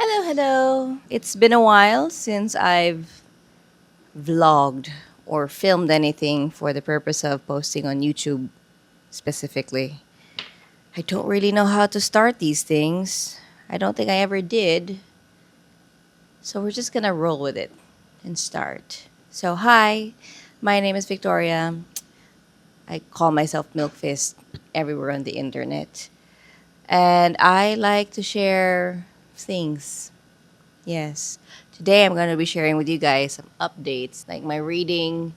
Hello, hello. It's been a while since I've vlogged or filmed anything for the purpose of posting on YouTube specifically. I don't really know how to start these things. I don't think I ever did. So we're just gonna roll with it and start. So, hi, my name is Victoria. I call myself Milk Fist everywhere on the internet. And I like to share things. Yes. Today I'm going to be sharing with you guys some updates, like my reading,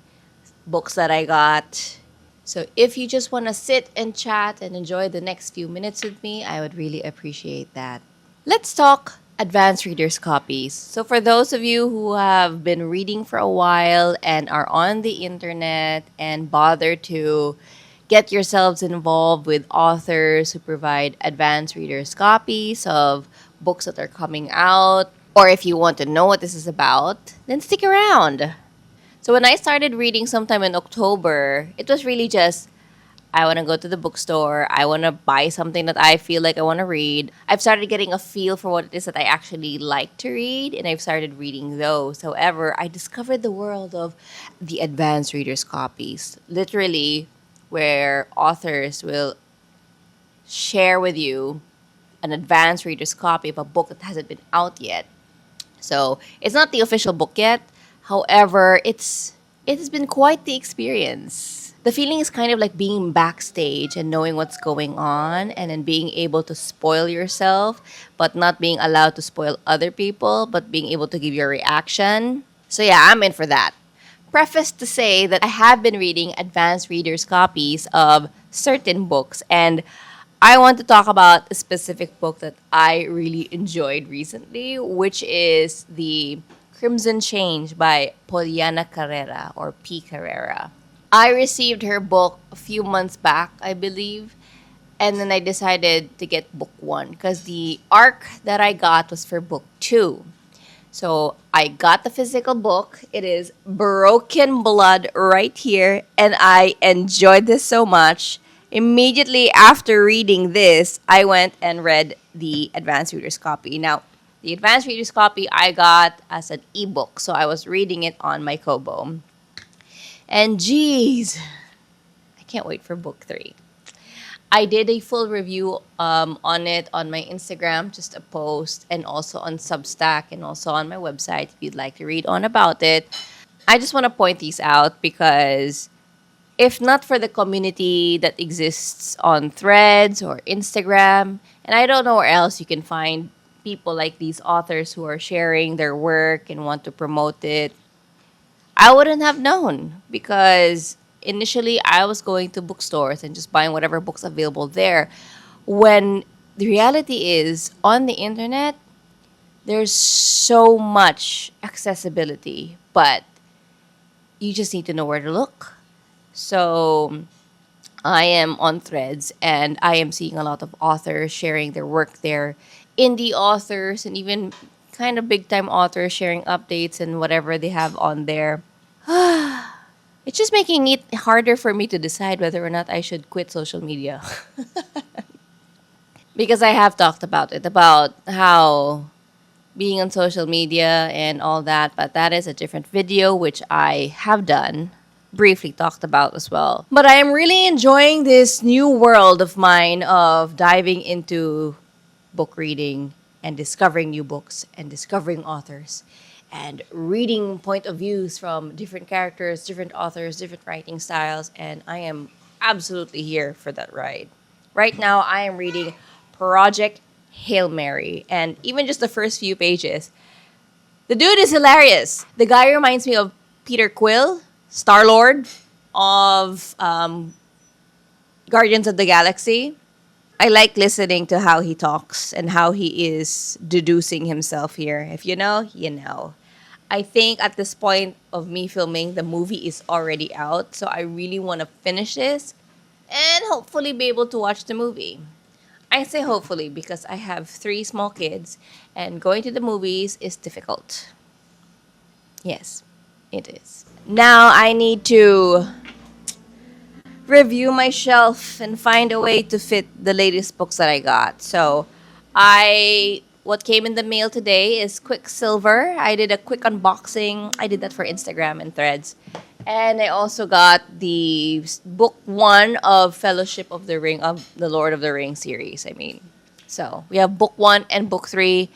books that I got. So if you just want to sit and chat and enjoy the next few minutes with me, I would really appreciate that. Let's talk advanced readers copies. So for those of you who have been reading for a while and are on the internet and bother to get yourselves involved with authors who provide advanced readers copies of books that are coming out, or if you want to know what this is about, then stick around. So when I started reading sometime in October, it was really just I want to go to the bookstore. I want to buy something that I feel like I want to read. I've started getting a feel for what it is that I actually like to read, and I've started reading those. However, I discovered the world of the advanced readers copies, literally, where authors will share with you an advanced reader's copy of a book that hasn't been out yet. So it's not the official book yet. However, it has been quite the experience. The feeling is kind of like being backstage and knowing what's going on and then being able to spoil yourself, but not being allowed to spoil other people, but being able to give your reaction. So yeah, I'm in for that. Preface to say that I have been reading advanced readers' copies of certain books, and I want to talk about a specific book that I really enjoyed recently, which is The Crimson Change by Poliana Carrera or P. Carrera. I received her book a few months back, I believe, and then I decided to get book one because the arc that I got was for book two. So I got the physical book. It is Broken Blood right here, and I enjoyed this so much. Immediately after reading this, I went and read the advanced reader's copy. Now, the advanced reader's copy I got as an ebook, so I was reading it on my Kobo. And geez, I can't wait for book three. I did a full review on it on my Instagram, just a post, and also on Substack and also on my website if you'd like to read on about it. I just want to point these out because if not for the community that exists on Threads or Instagram, and I don't know where else you can find people like these authors who are sharing their work and want to promote it, I wouldn't have known because initially I was going to bookstores and just buying whatever books available there. When the reality is on the internet, there's so much accessibility, but you just need to know where to look. So I am on Threads and I am seeing a lot of authors sharing their work there, indie authors and even kind of big time authors sharing updates and whatever they have on there. It's just making it harder for me to decide whether or not I should quit social media. Because I have talked about it, about how being on social media and all that, but that is a different video which I have done, briefly talked about as well. But I am really enjoying this new world of mine of diving into book reading and discovering new books and discovering authors and reading point of views from different characters, different authors, different writing styles, and I am absolutely here for that ride. Right now, I am reading Project Hail Mary, and even just the first few pages, the dude is hilarious. The guy reminds me of Peter Quill, Star Lord of Guardians of the Galaxy. I like listening to how he talks and how he is deducing himself here. If you know, you know. I think at this point of me filming, the movie is already out. So I really want to finish this and hopefully be able to watch the movie. I say hopefully because I have three small kids and going to the movies is difficult. Yes, it is. Now I need to review my shelf and find a way to fit the latest books that I got. So I what came in the mail today is Quicksilver. I did a quick unboxing. I did that for Instagram and Threads. And I also got the book 1 of Fellowship of the Ring, of the Lord of the Rings series, I mean. So we have book 1 and book 3.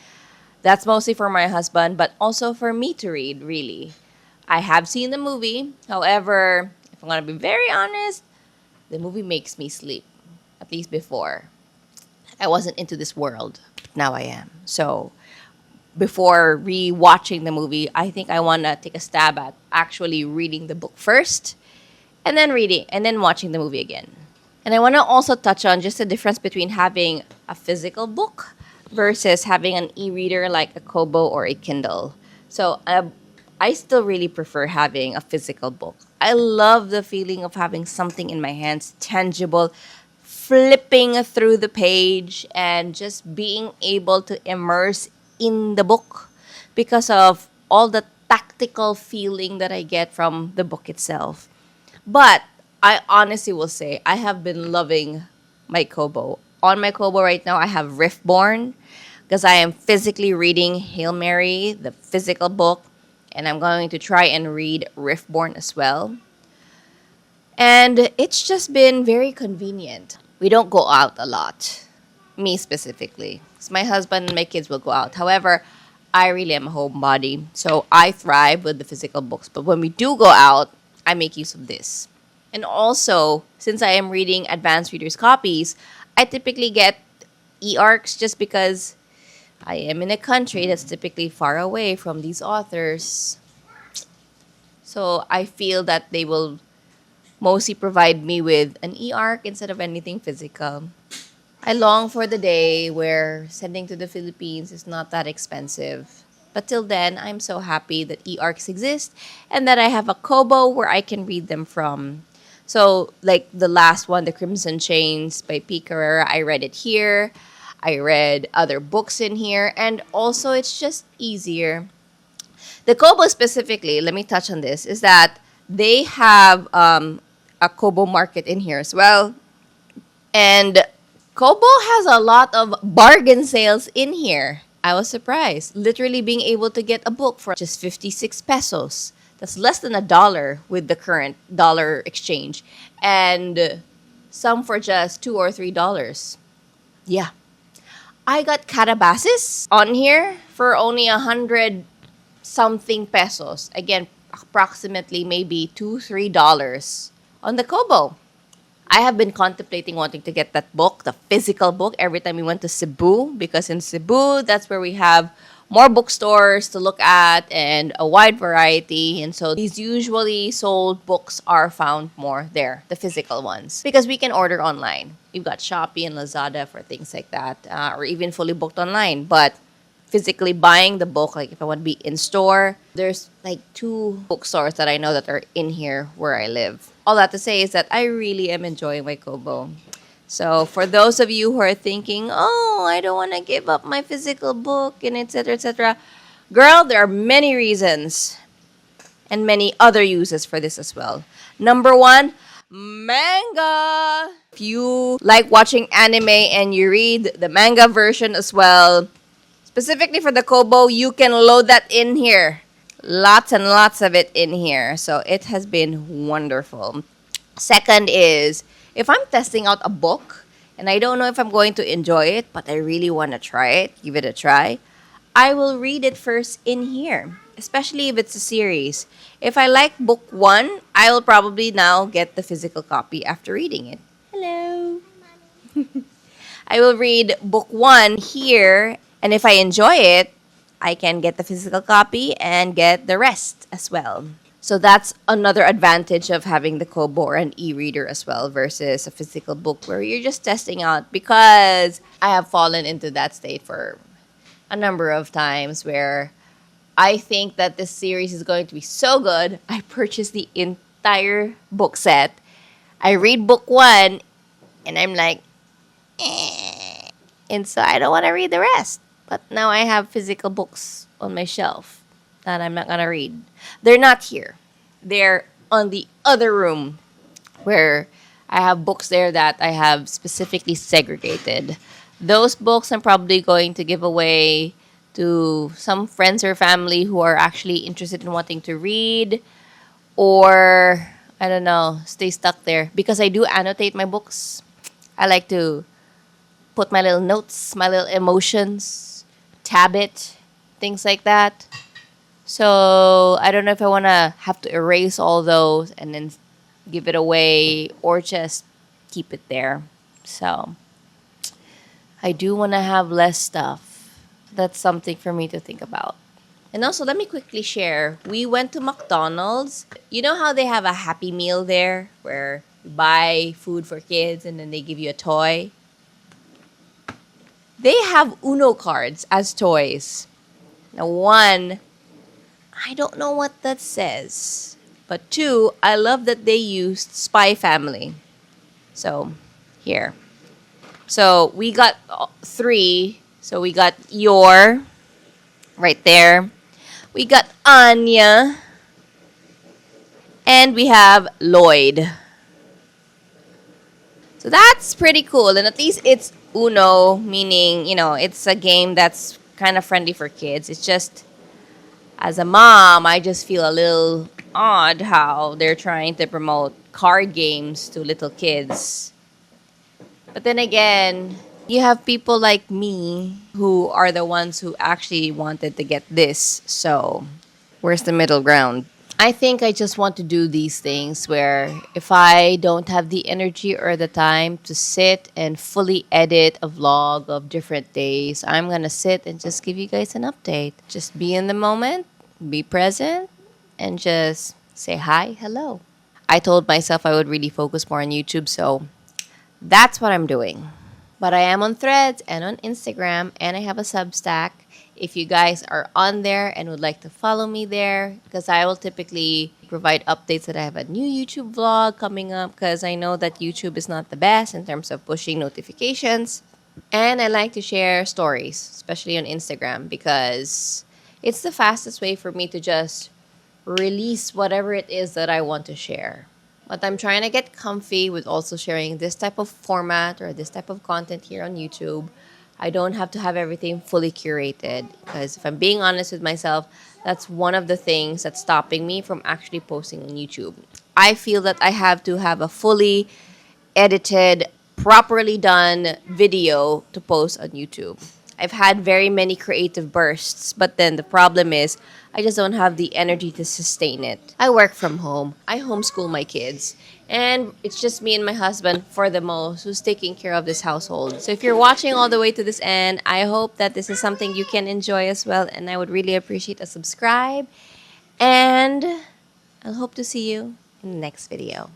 That's mostly for my husband, but also for me to read, really. I have seen the movie. However, if I'm going to be very honest, the movie makes me sleep, at least before. I wasn't into this world, but now I am. So before re-watching the movie, I think I want to take a stab at actually reading the book first and then reading and then watching the movie again. And I want to also touch on just the difference between having a physical book versus having an e-reader like a Kobo or a Kindle. So I still really prefer having a physical book. I love the feeling of having something in my hands, tangible, flipping through the page and just being able to immerse in the book because of all the tactical feeling that I get from the book itself. But I honestly will say I have been loving my Kobo. On my Kobo right now, I have Riftborn because I am physically reading Hail Mary, the physical book, and I'm going to try and read Riftborn as well. And it's just been very convenient. We don't go out a lot, me specifically. 'Cause my husband and my kids will go out. However, I really am a homebody, so I thrive with the physical books. But when we do go out, I make use of this. And also, since I am reading advanced readers' copies, I typically get e-arcs just because I am in a country that's typically far away from these authors. So I feel that they will mostly provide me with an e-arc instead of anything physical. I long for the day where sending to the Philippines is not that expensive. But till then, I'm so happy that e-arcs exist and that I have a Kobo where I can read them from. So, like the last one, The Crimson Chains by P. Carrera, I read it here. I read other books in here. And also, it's just easier. The Kobo specifically, let me touch on this, is that they have a Kobo market in here as well. And Kobo has a lot of bargain sales in here. I was surprised. Literally being able to get a book for just 56 pesos. That's less than $1 with the current dollar exchange. And some for just $2 or $3. Yeah. I got Catabasis on here for only 100 something pesos. Again, approximately maybe $2, $3 on the Kobo. I have been contemplating wanting to get that book, the physical book, every time we went to Cebu, because in Cebu, that's where we have more bookstores to look at and a wide variety. And so these usually sold books are found more there, the physical ones, because we can order online. We've got Shopee and Lazada for things like that, or even fully booked online. But physically buying the book, like if I want to be in store, there's like 2 bookstores that I know that are in here where I live. All that to say is that I really am enjoying my Kobo. So for those of you who are thinking, oh, I don't want to give up my physical book and etc., girl, there are many reasons and many other uses for this as well. Number 1, manga. If you like watching anime and you read the manga version as well, specifically for the Kobo, you can load that in here. Lots and lots of it in here. So it has been wonderful. Second is, if I'm testing out a book and I don't know if I'm going to enjoy it, but I really want to try it, give it a try, I will read it first in here, especially if it's a series. If I like book 1, I will probably now get the physical copy after reading it. Hello. I will read book 1 here, and if I enjoy it, I can get the physical copy and get the rest as well. So that's another advantage of having the Kobo or an e-reader as well versus a physical book where you're just testing out, because I have fallen into that state for a number of times where I think that this series is going to be so good. I purchased the entire book set. I read book 1 and I'm like, eh. And so I don't want to read the rest. But now I have physical books on my shelf that I'm not going to read. They're not here. They're on the other room where I have books there that I have specifically segregated. Those books I'm probably going to give away to some friends or family who are actually interested in wanting to read, or I don't know, stay stuck there because I do annotate my books. I like to put my little notes, my little emotions, tab it, things like that. So I don't know if I want to have to erase all those and then give it away or just keep it there. So I do want to have less stuff. That's something for me to think about. And also, let me quickly share. We went to McDonald's. You know how they have a Happy Meal there where you buy food for kids and then they give you a toy? They have Uno cards as toys. Now, one, I don't know what that says. But two, I love that they used Spy Family. So, here. So, we got three. So, we got your right there. We got Anya. And we have Lloyd. So that's pretty cool. And at least it's Uno, meaning, it's a game that's kind of friendly for kids. It's just, as a mom, I just feel a little odd how they're trying to promote card games to little kids. But then again, you have people like me who are the ones who actually wanted to get this. So, where's the middle ground? I think I just want to do these things where if I don't have the energy or the time to sit and fully edit a vlog of different days, I'm going to sit and just give you guys an update. Just be in the moment, be present, and just say hi, hello. I told myself I would really focus more on YouTube, so that's what I'm doing. But I am on Threads and on Instagram, and I have a Substack. If you guys are on there and would like to follow me there, because I will typically provide updates that I have a new YouTube vlog coming up, because I know that YouTube is not the best in terms of pushing notifications. And I like to share stories, especially on Instagram, because it's the fastest way for me to just release whatever it is that I want to share. But I'm trying to get comfy with also sharing this type of format or this type of content here on YouTube. I don't have to have everything fully curated because if I'm being honest with myself, that's one of the things that's stopping me from actually posting on YouTube. I feel that I have to have a fully edited, properly done video to post on YouTube. I've had very many creative bursts, but then the problem is I just don't have the energy to sustain it. I work from home. I homeschool my kids. And it's just me and my husband, for the most, who's taking care of this household. So if you're watching all the way to this end, I hope that this is something you can enjoy as well. And I would really appreciate a subscribe. And I'll hope to see you in the next video.